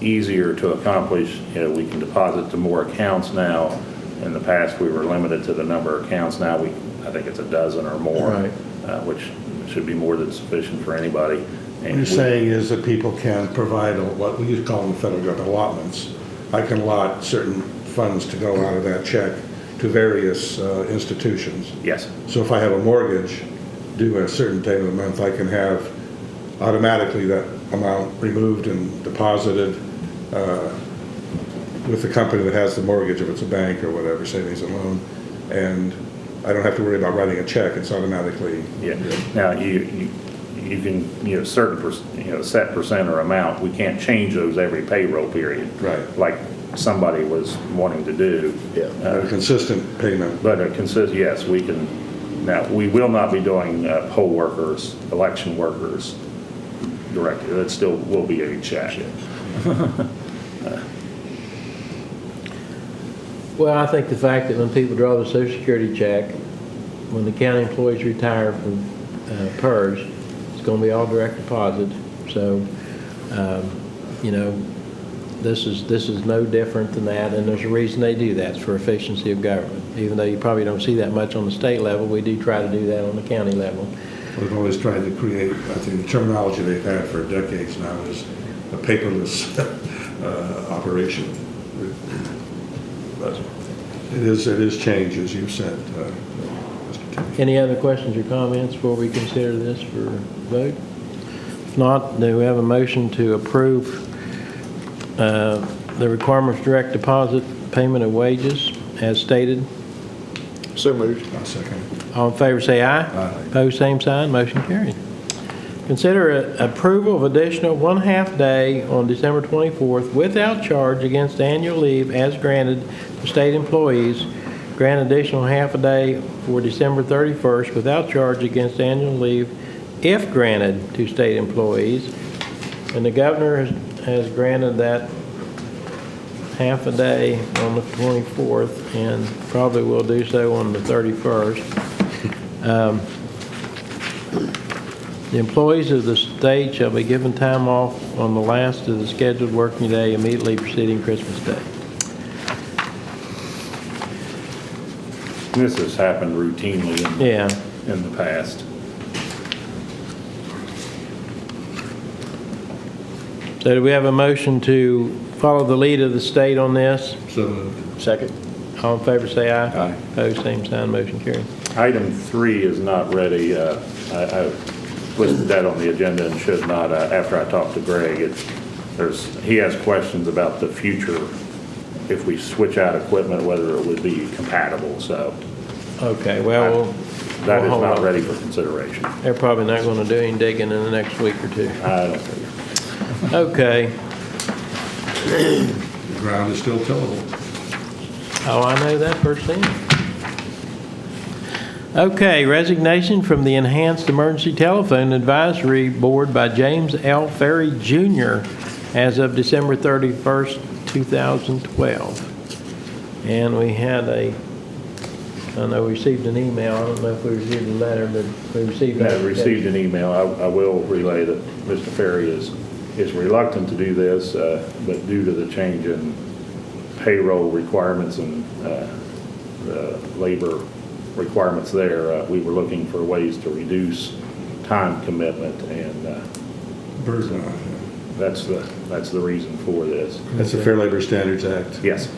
easier to accomplish. We can deposit to more accounts now. In the past, we were limited to the number of accounts. Now I think it's a dozen or more, right. Which should be more than sufficient for anybody. What you're saying is that people can provide what we used to call them federal government allotments. I can allot certain funds to go out of that check to various institutions. Yes. So if I have a mortgage due at a certain day of the month, I can have automatically that amount removed and deposited with the company that has the mortgage, if it's a bank or whatever, savings and loan, and I don't have to worry about writing a check. It's automatically. Yeah. Now you can certain set percent or amount. We can't change those every payroll period. Right. Like somebody was wanting to do. Yeah. A consistent payment. But yes, we can. Now we will not be doing poll workers, election workers directly. That still will be a check. Well, I think the fact that when people draw the Social Security check, when the county employees retire from PERS, it's going to be all direct deposit. So, you know, this is no different than that, and there's a reason they do that. It's for efficiency of government. Even though you probably don't see that much on the state level, we do try to do that on the county level. We've always tried to create, I think the terminology they've had for decades now is a paperless operation. But it is change, as you said, Mr. Tierney. Any other questions or comments before we consider this for vote? If not, do we have a motion to approve the requirements direct deposit payment of wages as stated? So moved. I'll second. All in favor say aye. Aye. Opposed, same sign, motion carried. Consider approval of additional 1/2 day on December 24th without charge against annual leave as granted to state employees. Grant additional 1/2 day for December 31st without charge against annual leave if granted to state employees. And the governor has granted that 1/2 day on the 24th and probably will do so on the 31st. The employees of the state shall be given time off on the last of the scheduled working day immediately preceding Christmas Day. This has happened routinely in the past. So do we have a motion to follow the lead of the state on this? So moved. Second. All in favor say aye. Aye. Opposed, same sign, motion carried. Item 3 is not ready. I listed that on the agenda and should not. After I talked to Greg, he has questions about the future if we switch out equipment, whether it would be compatible. So Okay, well, that we'll is hold not on. ready for consideration. They're probably not going to do any digging in the next week or two. I don't think. Okay. The ground is still tillable. Oh, I know that firsthand. Okay, resignation from the Enhanced Emergency Telephone Advisory Board by James L. Ferry Jr. as of December 31st, 2012. And we had I know we received an email. I don't know if we received a letter, but we received I received an email. I will relay that Mr. Ferry is reluctant to do this, but due to the change in payroll requirements and labor requirements there, we were looking for ways to reduce time commitment, and Burden on. that's the reason for this. That's the Fair Labor Standards Act. Yes.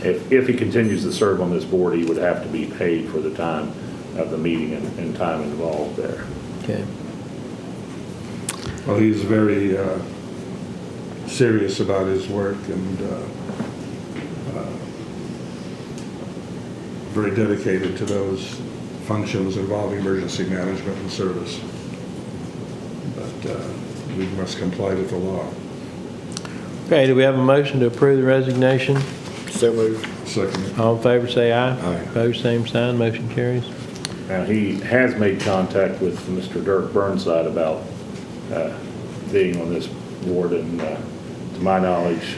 If he continues to serve on this board, he would have to be paid for the time of the meeting and time involved there. Okay. Well, he's very serious about his work and very dedicated to those functions involving emergency management and service. But we must comply with the law. Okay, do we have a motion to approve the resignation? So moved. Second. All in favor say aye. Aye. Opposed, same sign, motion carries. Now, he has made contact with Mr. Dirk Burnside about being on this board, and to my knowledge,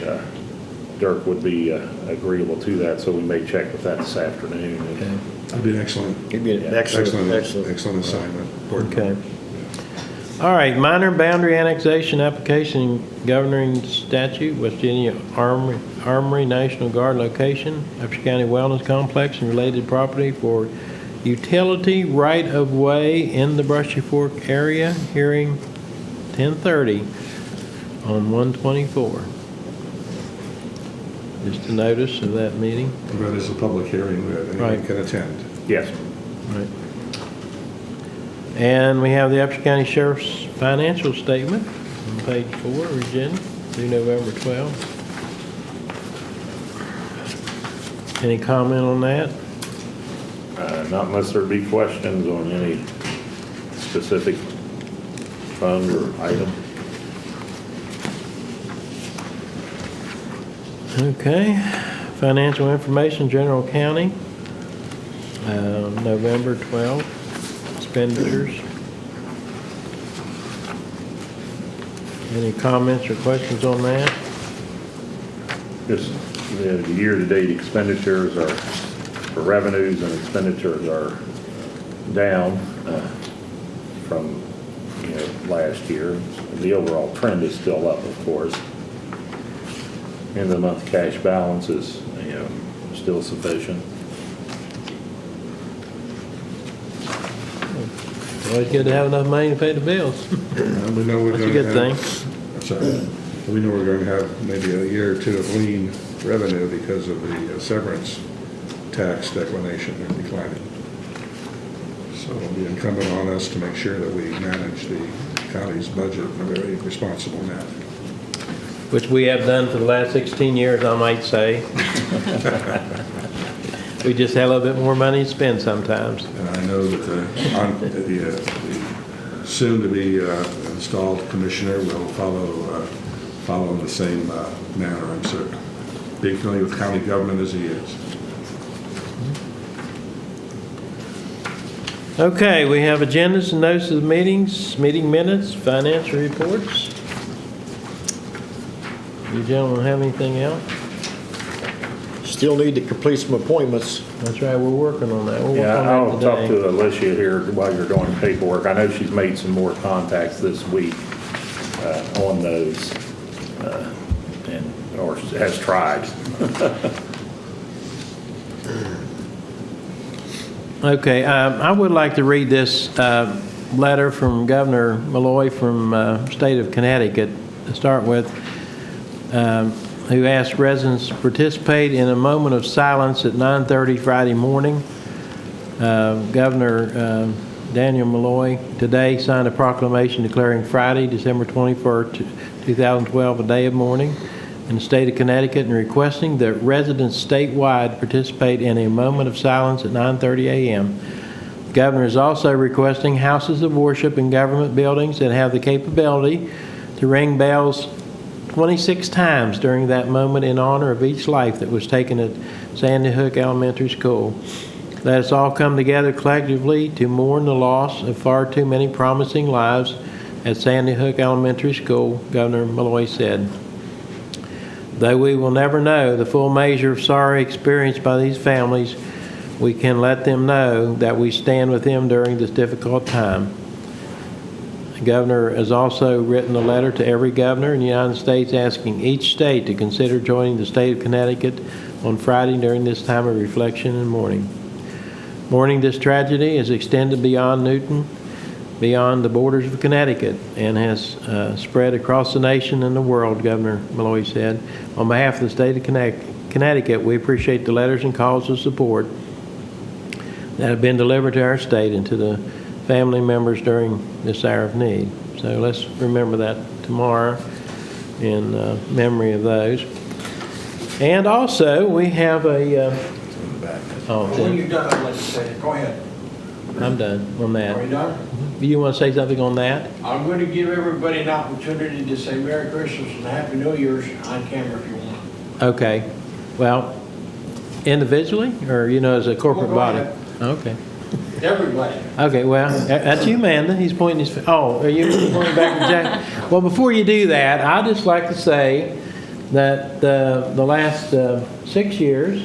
Dirk would be agreeable to that, so we may check with that this afternoon. Okay. That'd be an excellent, It'd be an excellent. excellent assignment. Okay. All right, minor boundary annexation application governing statute, West Virginia Armory National Guard location, Upshur County Wellness Complex and related property for utility right-of-way in the Brushy Fork area, hearing 10:30 on 124. Just a notice of that meeting. That is a public hearing that anyone Right. can attend. Yes. Right. And we have the Upshur County Sheriff's financial statement on page 4, Virginia, due November 12th. Any comment on that? Not unless there be questions on any specific fund or item. Okay. Financial information, General County, November 12th, expenditures. Any comments or questions on that? Just the year-to-date expenditures are, for revenues and expenditures are down from, last year. The overall trend is still up, of course. And the month cash balance is, still sufficient. Always good to have enough money to pay the bills. We know we're That's a going good to thing. have, sorry, we know we're going to have maybe a year or two of lean revenue because of the severance tax declination and declining. So it'll be incumbent on us to make sure that we manage the county's budget in a very responsible manner. Which we have done for the last 16 years, I might say. We just have a little bit more money to spend sometimes. And I know that the soon-to-be installed commissioner will follow in the same manner, I'm certain. Being familiar with county government as he is. Okay, we have agendas and notices of meetings, meeting minutes, financial reports. You gentlemen have anything else? Still need to complete some appointments. That's right, we're working on that. We'll work Yeah, on I'll that talk today. to Alicia here while you're doing paperwork. I know she's made some more contacts this week on those, or has tried. Okay, I would like to read this letter from Governor Malloy from state of Connecticut to start with, who asked residents to participate in a moment of silence at 9:30 Friday morning. Governor Daniel Malloy today signed a proclamation declaring Friday, December 21st, 2012, a day of mourning in the state of Connecticut and requesting that residents statewide participate in a moment of silence at 9:30 a.m. The governor is also requesting houses of worship and government buildings that have the capability to ring bells 26 times during that moment in honor of each life that was taken at Sandy Hook Elementary School. Let us all come together collectively to mourn the loss of far too many promising lives at Sandy Hook Elementary School, Governor Malloy said. Though we will never know the full measure of sorrow experienced by these families, we can let them know that we stand with them during this difficult time. The governor has also written a letter to every governor in the United States asking each state to consider joining the state of Connecticut on Friday during this time of reflection and mourning. Mourning this tragedy is extended beyond Newton, beyond the borders of Connecticut, and has spread across the nation and the world, Governor Malloy said. On behalf of the state of Connecticut, we appreciate the letters and calls of support that have been delivered to our state and to the family members during this hour of need. So let's remember that tomorrow in memory of those. And also, we have a... When you're done, I'd like to say it. Go ahead. I'm done on that. Are you done? You want to say something on that? I'm going to give everybody an opportunity to say Merry Christmas and Happy New Year's on camera if you want. Okay. Well, individually or, as a corporate Go body? ahead. Okay. Everybody. Okay, well, that's you, Amanda. He's pointing his, are you pointing back to Jack? Well, before you do that, I'd just like to say that the last 6 years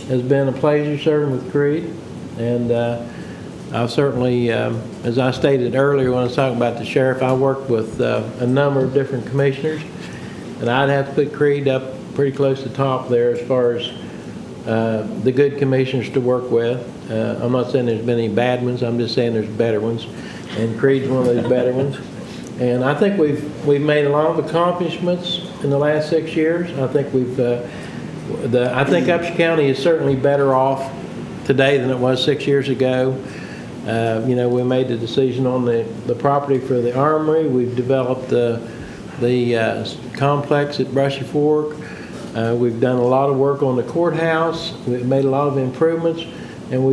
has been a pleasure serving with Creed. And I've certainly, as I stated earlier when I was talking about the sheriff, I worked with a number of different commissioners. And I'd have to put Creed up pretty close to the top there as far as the good commissioners to work with. I'm not saying there's been any bad ones. I'm just saying there's better ones. And Creed's one of those better ones. And I think we've made a lot of accomplishments in the last 6 years. I think I think Upshur County is certainly better off today than it was 6 years ago. We made the decision on the property for the armory. We've developed the complex at Brushy Fork. We've done a lot of work on the courthouse. We've made a lot of improvements, and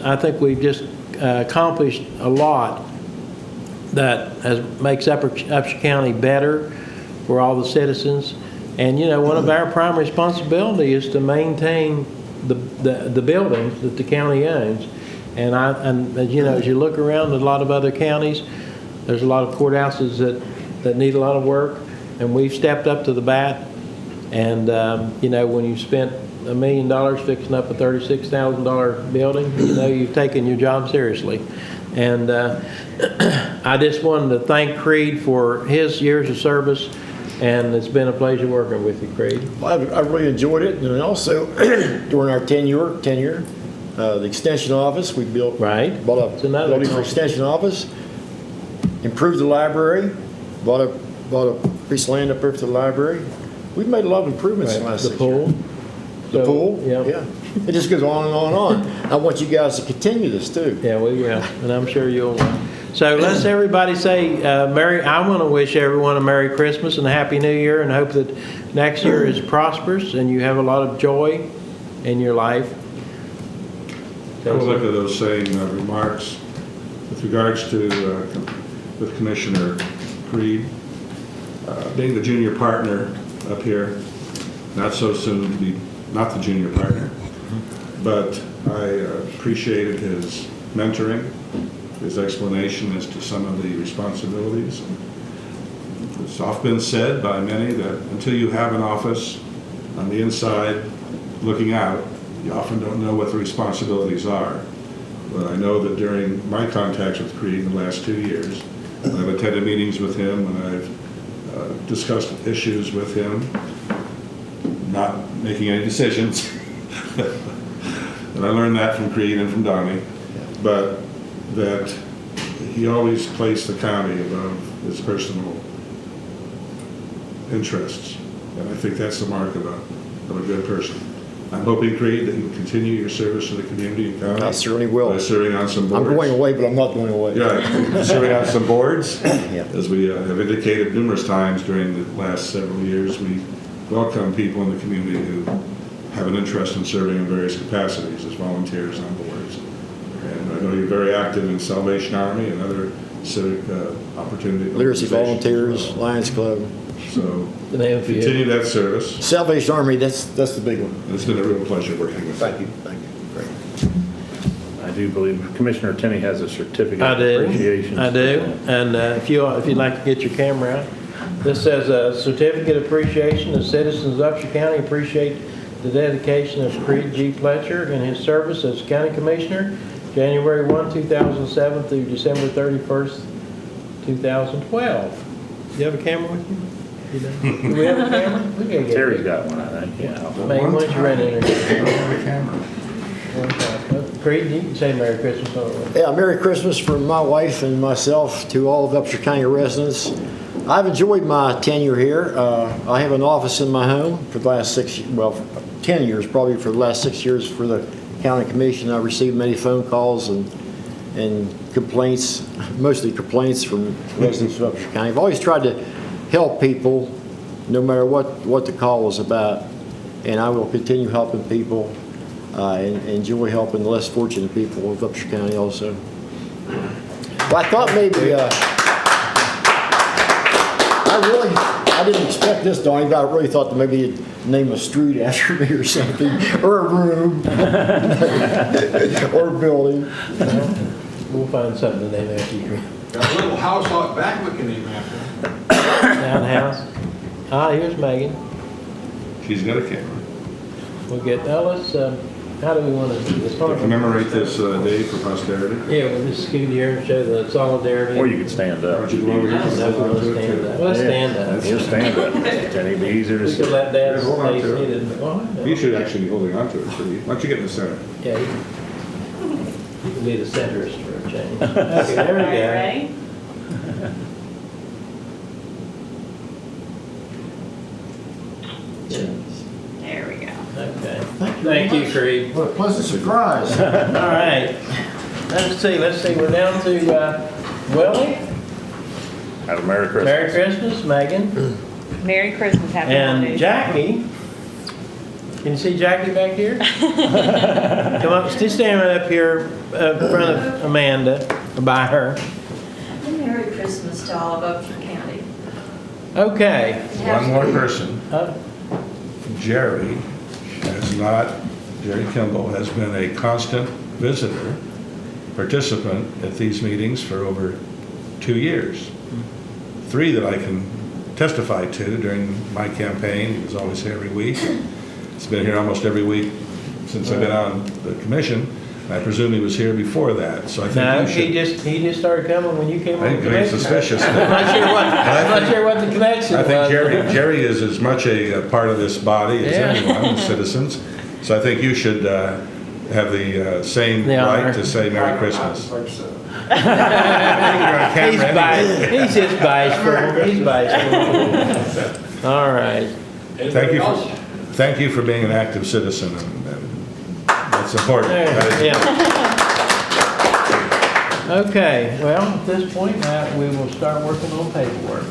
I think we've just accomplished a lot that makes Upshur County better for all the citizens. And one of our primary responsibility is to maintain the buildings that the county owns. And as you look around at a lot of other counties, there's a lot of courthouses that that need a lot of work, and we've stepped up to the bat. And, you know, when you spent $1 million fixing up a $36,000 building, you know, you've taken your job seriously. And I just wanted to thank Creed for his years of service, and it's been a pleasure working with you, Creed. Well, I really enjoyed it, and also during our tenure, the extension office, we built, Right. bought It's a another building for accomplishment. extension office, improved the library, bought a piece of land up there for the library. We've made a lot of improvements in the last The 6 years. pool. The So, pool, yeah. yeah. It just goes on and on and on. I want you guys to continue this too. Yeah, we will, and I'm sure you'll. So let's everybody say, I want to wish everyone a Merry Christmas and a Happy New Year, and hope that next year is prosperous and you have a lot of joy in your life. I would like to those saying remarks with regards to, with Commissioner Creed, being the junior partner up here, not so soon to be not the junior partner, but I appreciated his mentoring, his explanation as to some of the responsibilities. It's often been said by many that until you have an office on the inside looking out, you often don't know what the responsibilities are. But I know that during my contacts with Creed in the last 2 years, I've attended meetings with him and I've discussed issues with him, not making any decisions. And I learned that from Creed and from Donnie, but that he always placed the county above his personal interests. And I think that's the mark of a good person. I'm hoping, Creed, that you will continue your service to the community and county. I certainly will. By serving on some I'm boards. going away, but I'm not going away. Yeah, serving on some boards. Yeah. As we have indicated numerous times during the last several years, we welcome people in the community who have an interest in serving in various capacities as volunteers on boards. And I know you're very active in Salvation Army and other civic opportunity. Literacy organizations volunteers, as well. Lions Club. So The name of you. continue that service. Salvation Army, that's the big one. It's been a real pleasure working with you. Thank you, thank you. Great. I do believe Commissioner Tenney has a certificate I of do, appreciation. I do, and if you'd like to get your camera out, this says a certificate of appreciation. The citizens of Upshur County appreciate the dedication of Creed G. Fletcher and his service as County Commissioner, January 1, 2007 through December 31st, 2012. Do you have a camera with you? You don't? Do we have a camera? We gotta get Terry's it. got one, I think, yeah. Megan, why don't you run in there? The camera. Creed, you can say Merry Christmas all the way. Yeah, Merry Christmas from my wife and myself to all of Upshur County residents. I've enjoyed my tenure here. I have an office in my home for the last 10 years, probably for the last 6 years for the county commission. I've received many phone calls and complaints, mostly complaints from residents of Upshur County. I've always tried to help people, no matter what the call was about, and I will continue helping people and enjoy helping the less fortunate people of Upshur County also. Well, I thought maybe, I didn't expect this, Donnie, but I really thought that maybe you'd name a street after me or something, or a room, or a building. We'll find something to name after you. Got a little house out back we can name after. Townhouse. Here's Megan. She's got a camera. We'll get, let's, how do we want to do this? To commemorate this day for posterity. Yeah, we'll just scoot here and show the solidarity. Or you could stand Why up. don't you go over I here? don't know if we want to stand up. Let's stand up. You'll stand up. Tenney, be easier to We could see. let Dad Hold on stay to it. seated. Well, I know. You should actually be holding on to it. Shouldn't you? Why don't you get in the center? Yeah, you can be the centerist for a change. Okay, there we go. Ready? There we go. Okay. Thank you, Creed. What a pleasant surprise. All right. Let's see, we're down to Willie. Have a Merry Christmas. Merry Christmas, Megan. Merry Christmas, happy And holidays. Jackie. Can you see Jackie back here? Come up, just stand right up here in front of Amanda, or by her. Merry Christmas to all of Upshur County. Okay. One more person. Uh, Jerry Jerry Kimball has been a constant visitor, participant at these meetings for over 2 years. three that I can testify to during my campaign. He was always here every week. He's been here almost every week since I've been on the commission. I presume he was here before that, so I No, think you should. he just started coming when you came on I the think it's commission. suspicious. I'm not sure what the connection I was. think Jerry is as much a part of this body as Yeah. anyone, the citizens. So I think you should have the same The honor. right to say Merry Christmas. He's biased. He's just biased for him. He's biased for him. All right. Thank you for being an active citizen. And that's important. Yeah. Okay, well, at this point, we will start working on paperwork.